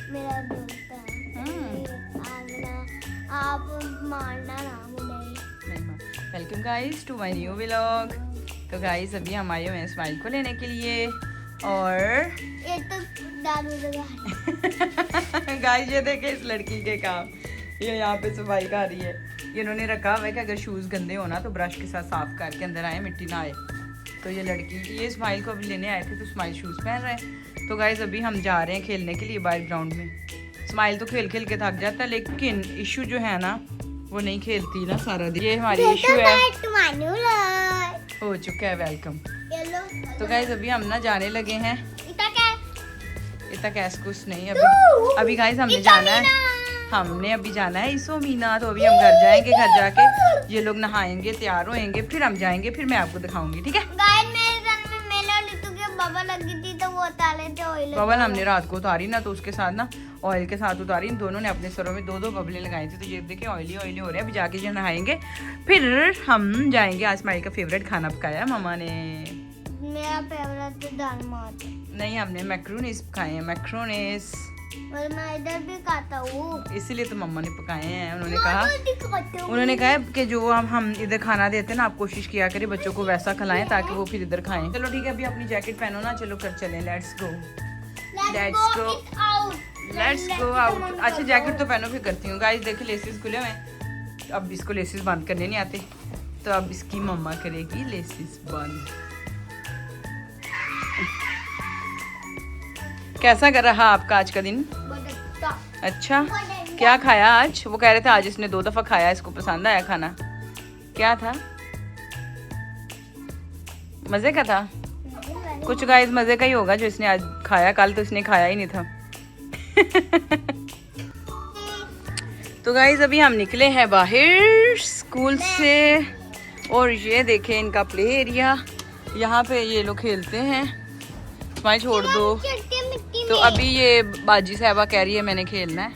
मेरा दोस्त है। आप मारना ना मुझे। Welcome guys to my new vlog. तो गाइस अभी हम आए हुए हैं स्माइल को लेने के लिए और ये तो दादू लगा। गाइस ये देखे इस लड़की के काम, ये यहाँ पे सफाई कर रही है। ये इन्होंने रखा हुआ है कि अगर शूज़ गंदे हो ना तो ब्रश के साथ साफ करके अंदर आए, मिट्टी ना आए। तो ये लड़की ये स्माइल को अभी लेने आए थे तो स्माइल शूज़ पहन रहे हैं। तो गाइस अभी हम जा रहे हैं खेलने के लिए बाहर ग्राउंड में। स्माइल तो खेल खेल के थक जाता है, लेकिन इशू जो है ना वो नहीं खेलती ना सारा दिन। ये हमारी इशू है, हो चुका है वेलकम। तो गाइस अभी हम ना जाने लगे हैं। इतना कैस कुछ नहीं अभी गाइस हमने जाना है इसो मीना। तो अभी हम घर जाएंगे, घर जाके ये लोग नहाएंगे, तैयार होएंगे, फिर हम जाएंगे, फिर मैं आपको दिखाऊंगी, ठीक है। बबल लगी थी तो वो उतारे थे ऑयल। बबल हमने रात को उतारी ना, तो उसके साथ ना ऑयल के साथ उतारी। इन दोनों ने अपने सरों में दो बबलें लगाई थी। तो ये देखिए ऑयली ऑयली हो रहे हैं। अभी जाके जो नहाएंगे फिर हम जाएंगे। आज स्माइल का फेवरेट खाना पकाया मामा ने। मेरा फेवरेट तो दाल मात। नहीं, हमने मैक्रोनीस पकाए हैं, मैक्रोनीस। और मैं इधर भी खाता हूँ, इसीलिए तो मम्मा ने पकाए हैं। उन्होंने कहा कि जो हम इधर खाना देते हैं ना, आप कोशिश किया करें बच्चों को वैसा खिलाएं ताकि वो फिर इधर खाएं। चलो ठीक है, अभी अपनी जैकेट पहनो ना, चलो कर चलें। Let's go out. अच्छा जैकेट तो पहनो, फिर करती हूँ। गाइस देखिए लेसेस खुले हुए हैं। अब इसको लेसेस बंद करने नहीं आते, तो अब इसकी मम्मा करेगी लेसेस बंद। कैसा कर रहा आपका आज का दिन? अच्छा, क्या खाया आज? वो कह रहे थे आज इसने 2 दफा खाया, इसको पसंद आया खाना। क्या था? मजे का था कुछ। गाइस मजे का ही होगा जो इसने आज खाया, कल तो इसने खाया ही नहीं था। तो गाइस अभी हम निकले हैं बाहर स्कूल से और ये देखें इनका प्ले एरिया। यहाँ पे ये लोग खेलते हैं। स्माइल छोड़ दो। तो अभी ये बाजी साहबा कह रही है मैंने खेलना है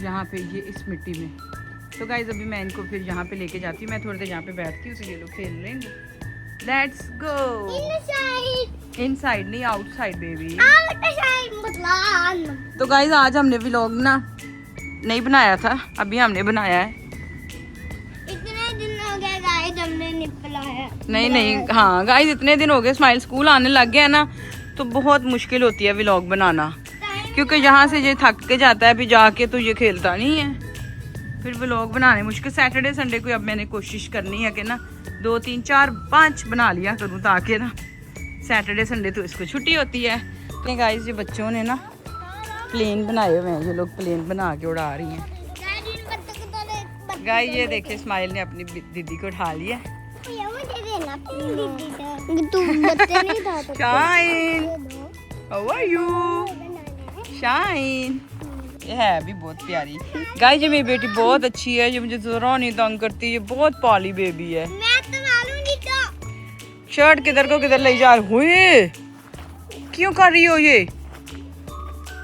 यहाँ पे, ये इस मिट्टी में। तो गाइस अभी मैं इनको फिर यहाँ पे लेके जाती हूँ। मैं थोड़ी देर यहाँ पे बैठती हूँ तो ये लोग खेल लेंगे। लेट्स गो इनसाइड नहीं आउटसाइड बेबी। तो गाइस आज हमने व्लॉग ना नहीं बनाया था, अभी हमने बनाया है। इतने दिन हो गए गाइस हमने नहीं बनाया। नहीं हाँ गाइस इतने दिन हो गए। स्माइल स्कूल आने लग गया ना तो बहुत मुश्किल होती है व्लॉग बनाना, क्योंकि यहाँ से ये थक के जाता है, फिर जाके तो ये खेलता नहीं है, फिर व्लॉग बनाने मुश्किल। सैटरडे संडे को अब मैंने कोशिश करनी है कि ना 2 3 4 5 बना लिया करूँ, ताकि ना सैटरडे संडे तो इसको छुट्टी होती है। तो गाइस ये बच्चों ने ना प्लेन बनाए हुए हैं, ये लोग प्लेन बना के उड़ा रही हैं। गाइस ये देखिए स्माइल ने अपनी दीदी को उठा लिया। Shine, how are you? Shine ये है भी बहुत प्यारी। गाइस ये मेरी बेटी बहुत अच्छी है, ये मुझे जरा नहीं तंग करती, ये बहुत पाली बेबी है। मैं तो मालूम नहीं तो। शर्ट किधर को किधर ले जा रही हुए, क्यों कर रही हो ये?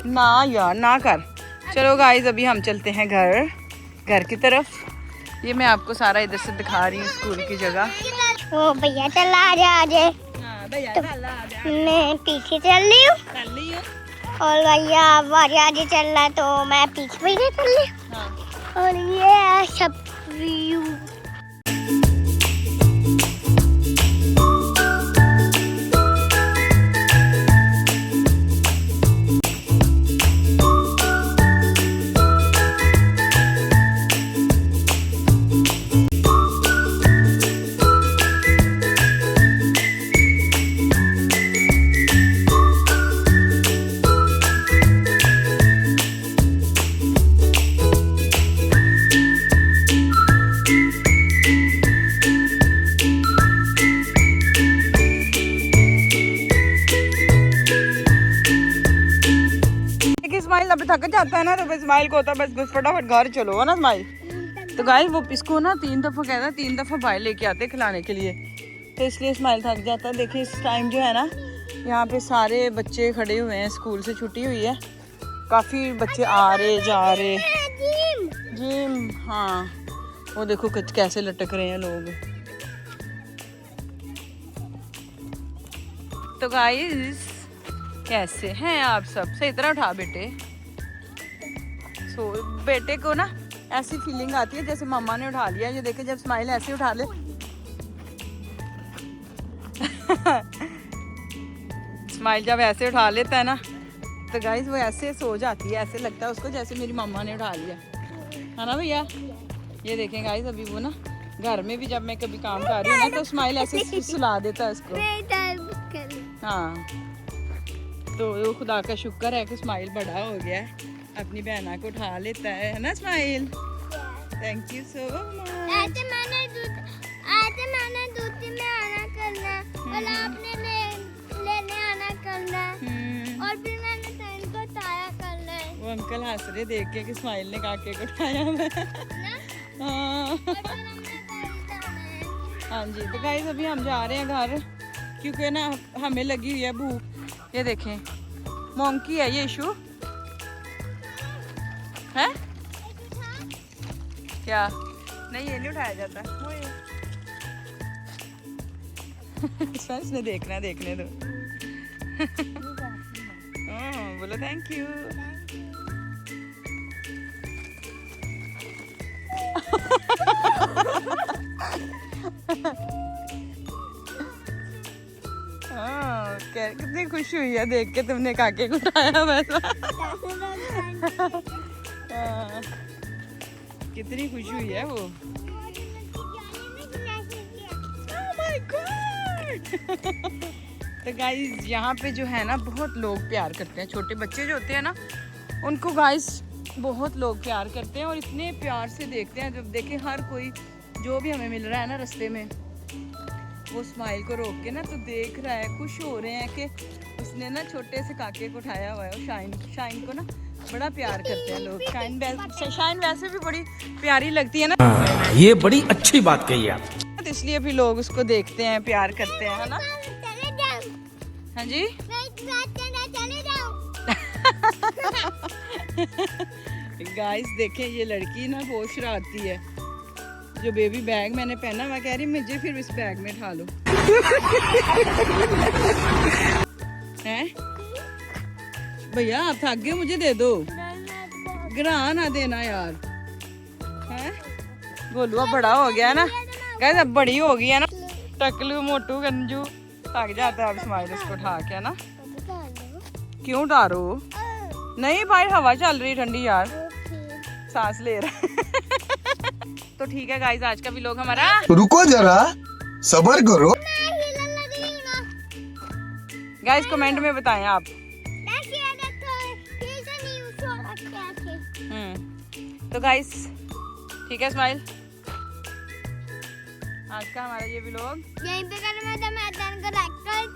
ना यार ना कर। चलो गाइस अभी हम चलते हैं घर की तरफ। ये मैं आपको सारा इधर से दिखा रही हूँ स्कूल की जगह। ओ भैया चला आजा। भैया मैं पीछे चल रही हूँ और भैया आगे चल रहा है तो मैं पीछे चल रही हूँ। और ये सब व्यू। स्माइल अभी थक जाता है ना, तो स्माइल को होता है बस फटाफट घर चलो, है ना स्माइल। तो गाइस वो इसको ना 3 दफा कहता है, 3 दफा बाहर लेके आते खिलाने के लिए, तो इसलिए स्माइल थक जाता है। देखिए इस टाइम जो है ना यहाँ पे सारे बच्चे खड़े हुए हैं, स्कूल से छुट्टी हुई है, काफी बच्चे आ रहे जा रहे। जिम हाँ, वो देखो कैसे लटक रहे हैं लोग। तो गाइस कैसे हैं आप सब? सही तरह उठा बेटे, सो बेटे को ना ऐसी फीलिंग आती है जैसे मम्मा ने उठा लिया। ये देखे जब स्माइल ऐसे उठा ले स्माइल जब ऐसे उठा लेता है ना तो गाइस वो ऐसे सो जाती है, ऐसे लगता है उसको जैसे मेरी मम्मा ने उठा लिया है ना भैया। ये देखें गाइस अभी वो ना घर में भी जब मैं कभी काम कर रही हूँ ना तो स्माइल ऐसे सुला देता है उसको। हाँ तो वो खुदा का शुक्र है कि स्माइल बड़ा हो गया है, अपनी बहना को उठा लेता है ना smile. Thank you so much. दूध में आना करना और आपने लेने आना करना और फिर मैंने तैन को उठाया करना है। वो अंकल हंस रहे देख के कि स्माइल ने काके को उठाया है। हाँ हाँ जी। तो गाइस अभी हम जा रहे हैं घर क्योंकि ना हमें लगी हुई है भूख। ये देखें मोंकी है ये इशू है क्या? नहीं ये नहीं उठाया जाता इसने देखना देखने दो। बोलो थैंक यू। कितनी खुशी हुई है देख के तुमने काके को उठाया वैसा। कितनी खुशी हुई है वो। तो गाइस यहाँ पे जो है ना बहुत लोग प्यार करते हैं, छोटे बच्चे जो होते हैं ना उनको गाइस बहुत लोग प्यार करते हैं और इतने प्यार से देखते हैं। जब देखें हर कोई जो भी हमें मिल रहा है ना रास्ते में वो स्माइल को रोक के ना तो देख रहा है, खुश हो रहे हैं कि उसने ना छोटे से काके को उठाया हुआ है। और शाइन को ना बड़ा प्यार करते हैं लोग। शाइन वैसे भी बड़ी प्यारी लगती है ना। ये बड़ी अच्छी बात कही आप। इसलिए भी लोग उसको देखते हैं प्यार करते हैं है ना। हाँ जी गाइस देखें ये लड़की ना बहुत शरारती है। जो बेबी बैग मैंने पहना मैं कह रही मुझे फिर इस बैग में उठा लो। हैं भैया आप थक गए मुझे दे दो, गिरा ना देना यार। हैं गोलुआ बड़ा हो गया ना गाइस, अब बड़ी हो गई है ना। टकलू मोटू गंजू थक जाता है अब स्माइल उसको उठा के ना। क्यों उतारो? नहीं भाई हवा चल रही ठंडी यार, सांस ले रहा तो ठीक है गाइस आज का भी लोग हमारा। रुको जरा सब्र करो गाइस कमेंट में बताएं आप। तो गाइस ठीक है स्माइल आज का हमारा ये व्लॉग यहीं पे करना था। मैं को लाइक कर